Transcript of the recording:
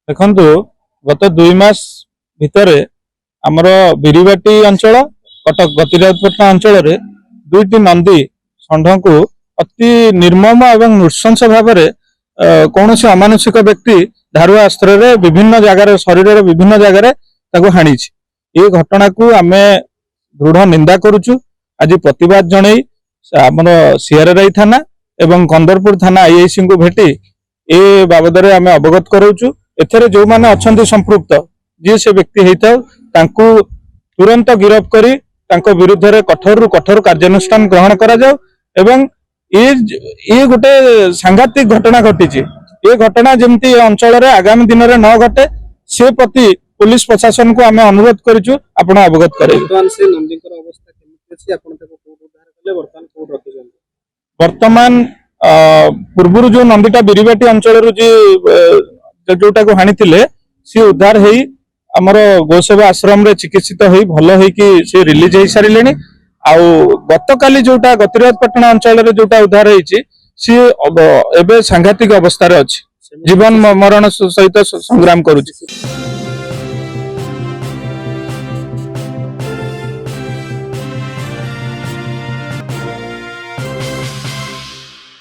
देखु गत 2 मास भितर आमर बिरीबाटी अंचल कटक गतिराजपटना अंचल रे दुईटी नंदी षंढ को अति निर्मम एवं नृशंस भाव में कौन से अमानुषिक व्यक्ति धारुआ अस्त्र रे विभिन्न जगार शरीर विभिन्न जगार हाणी ये घटना को आम दृढ़ निंदा करुचु। आज प्रतिवाद जन आमर सीआरआई थाना एवं कंदरपुर थाना आईआईसी को भेटी ए बाबद आम अवगत कराऊचु। एथरे जो माने अछंती संपृक्त जी से व्यक्ति होता तुरंत गिरफ्त करी तांको विरुद्ध रे कठोर रु कठोर कार्यानुष्ठान ग्रहण करा जाऊ एवं ये गोटे सांघातिक घटना घटी ये घटना जमती अंचल रे आगामी दिन में न घटे से प्रति पुलिस प्रशासन को आम अनुरोध करूँ आपण अवगत करे। वर्तमान पूर्व जो नंदीटा बिरीबाटी अंचल जोटा को हाणी सी उद्धार हो आमर गोसेवा आश्रम रे चिकित्सित हो भल हो रिलीज हो सारे गत काली जोटा गतिराजपटना अंचल रे जोटा उद्धार होती सी एबे सांघातिक अवस्था रे अछि जीवन मरण सहित संग्राम करुछि।